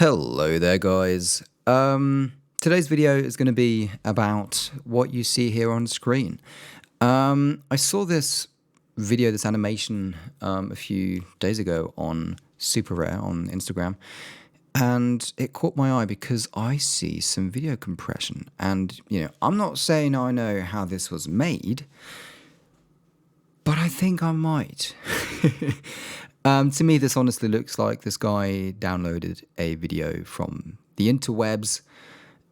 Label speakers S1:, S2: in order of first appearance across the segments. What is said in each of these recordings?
S1: Hello there, guys. Today's video is going to be about what you see here on screen. I saw this video, this animation, a few days ago on Super Rare on Instagram, and it caught my eye because I see some video compression. And, I'm not saying I know how this was made, but I think I might. To me, this honestly looks like this guy downloaded a video from the interwebs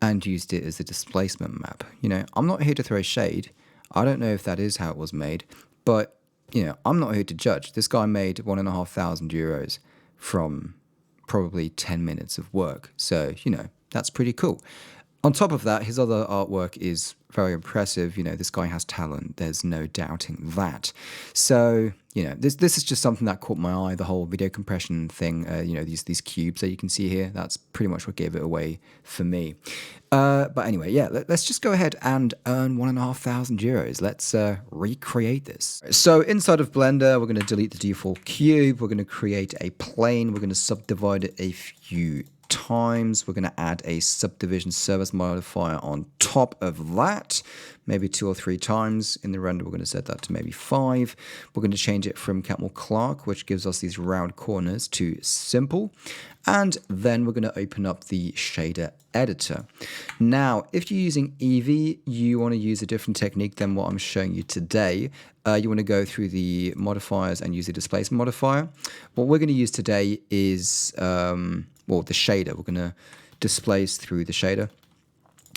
S1: and used it as a displacement map. I'm not here to throw shade. I don't know if that is how it was made, but, I'm not here to judge. This guy made €1,500 from probably 10 minutes of work. So, that's pretty cool. On top of that, his other artwork is very impressive. This guy has talent. There's no doubting that. So, this is just something that caught my eye, the whole video compression thing, these cubes that you can see here. That's pretty much what gave it away for me. But anyway, yeah, let's just go ahead and earn €1,500. Let's recreate this. So inside of Blender, we're going to delete the default cube. We're going to create a plane. We're going to subdivide it a few times. We're going to add a subdivision surface modifier on top of that, maybe 2 or 3 times. In the render, we're going to set that to maybe 5. We're going to change it from Catmull Clark, which gives us these round corners, to simple. And then we're going to open up the shader editor. Now, if you're using Eevee, you want to use a different technique than what I'm showing you today. You want to go through the modifiers and use the displacement modifier. What we're going to use today is the shader. We're going to displace through the shader.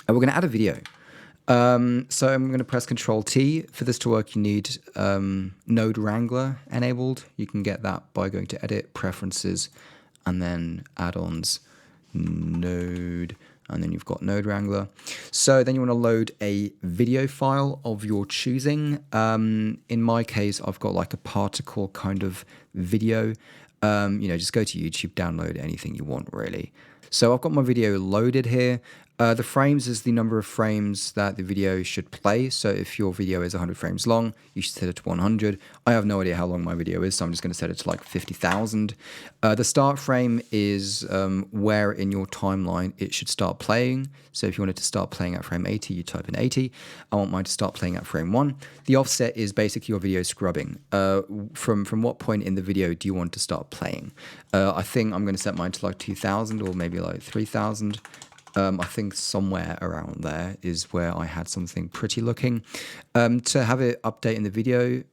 S1: And we're going to add a video. So I'm going to press Control-T. For this to work, you need Node Wrangler enabled. You can get that by going to Edit, Preferences, and then Add-ons, Node, and then you've got Node Wrangler. So then you want to load a video file of your choosing. In my case, I've got like a particle kind of video. Just go to YouTube, download anything you want, really. So I've got my video loaded here. The frames is the number of frames that the video should play. So if your video is 100 frames long, you should set it to 100. I have no idea how long my video is, so I'm just going to set it to like 50,000. The start frame is where in your timeline it should start playing. So if you want it to start playing at frame 80, you type in 80. I want mine to start playing at frame 1. The offset is basically your video scrubbing. From what point in the video do you want to start playing? I think I'm going to set mine to like 2,000 or maybe like 3,000. I think somewhere around there is where I had something pretty looking. To have it update in the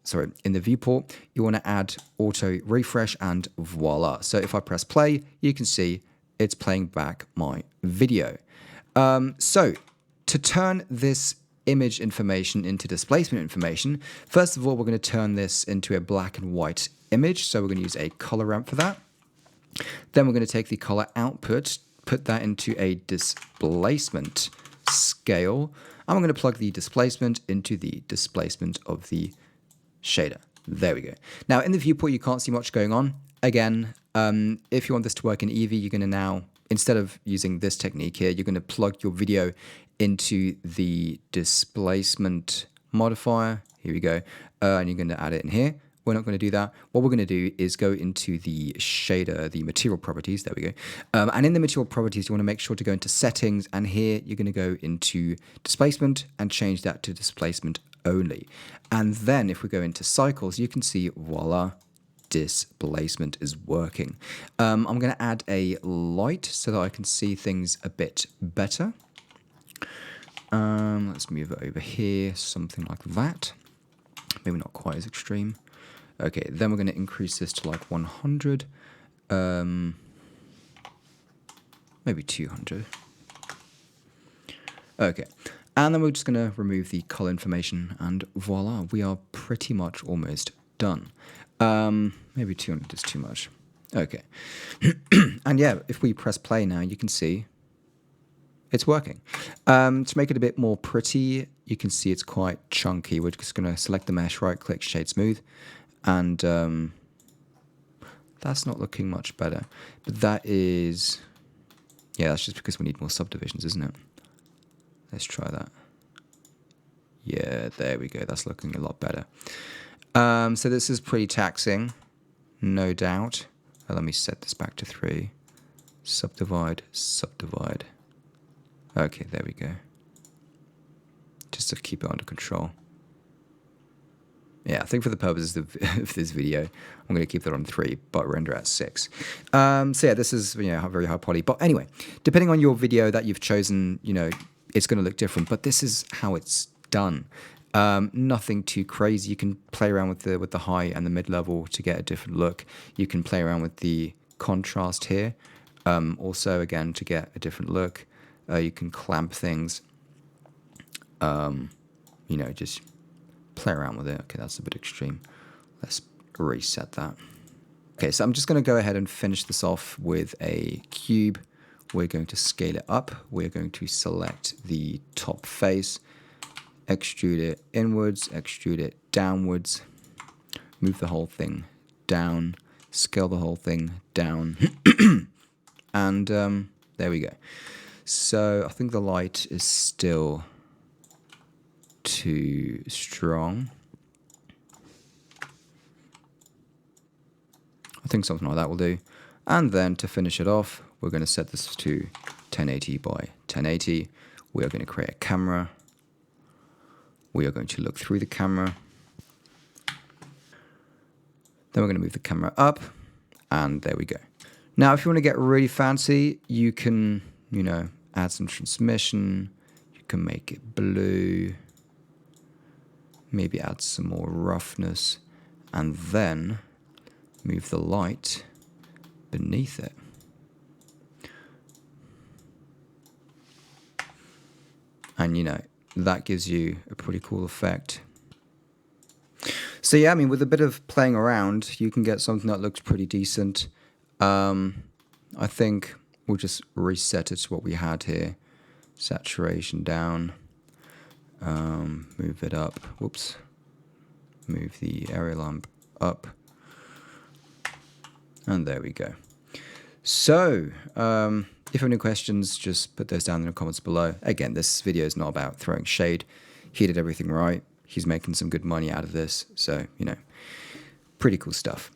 S1: in the viewport, you want to add auto refresh and voila. So if I press play, you can see it's playing back my video. So to turn this image information into displacement information, first of all, we're going to turn this into a black and white image. So we're going to use a color ramp for that. Then we're going to take the color output, put that into a displacement scale. And we're going to plug the displacement into the displacement of the shader. There we go. Now, in the viewport, you can't see much going on. Again, if you want this to work in Eevee, you're going to now, instead of using this technique here, you're going to plug your video into the displacement modifier. Here we go. And you're going to add it in here. We're not going to do that. What we're going to do is go into the shader, the material properties. There we go. And in the material properties, you want to make sure to go into settings. And here you're going to go into displacement and change that to displacement only. And then if we go into cycles, you can see, voila, displacement is working. I'm going to add a light so that I can see things a bit better. Let's move it over here, something like that. Maybe not quite as extreme. Okay, then we're going to increase this to like 100, maybe 200. Okay, and then we're just going to remove the color information, and voila, we are pretty much almost done. Maybe 200 is too much. Okay, and yeah, if we press play now, you can see it's working. To make it a bit more pretty, you can see it's quite chunky. We're just going to select the mesh, right-click, shade smooth. And that's not looking much better. But that is, yeah, that's just because we need more subdivisions, isn't it? Let's try that. Yeah, there we go. That's looking a lot better. So this is pretty taxing, no doubt. Let me set this back to 3. subdivide, subdivide. Okay, there we go. Just to keep it under control. Yeah, I think for the purposes of this video, I'm going to keep that on 3, but render at 6. So yeah, this is very high poly. But anyway, depending on your video that you've chosen, it's going to look different. But this is how it's done. Nothing too crazy. You can play around with the high and the mid level to get a different look. You can play around with the contrast here. Also, again, to get a different look. You can clamp things. Just play around with it. Okay, that's a bit extreme. Let's reset that. Okay, so I'm just going to go ahead and finish this off with a cube. We're going to scale it up. We're going to select the top face, extrude it inwards, extrude it downwards, move the whole thing down, scale the whole thing down, and there we go. So I think the light is still too strong. I think something like that will do. And then to finish it off, we're going to set this to 1080 by 1080. We are going to create a camera. We are going to look through the camera. Then we're going to move the camera up, and there we go. Now, if you want to get really fancy, you can, add some transmission. You can make it blue. Maybe add some more roughness, and then move the light beneath it. And that gives you a pretty cool effect. So yeah, with a bit of playing around, you can get something that looks pretty decent. I think we'll just reset it to what we had here. Saturation down. Move it up. Whoops. Move the area lamp up. And there we go. So, if you have any questions, just put those down in the comments below. Again, this video is not about throwing shade. He did everything right. He's making some good money out of this. So, pretty cool stuff.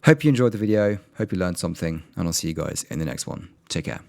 S1: Hope you enjoyed the video. Hope you learned something. And I'll see you guys in the next one. Take care.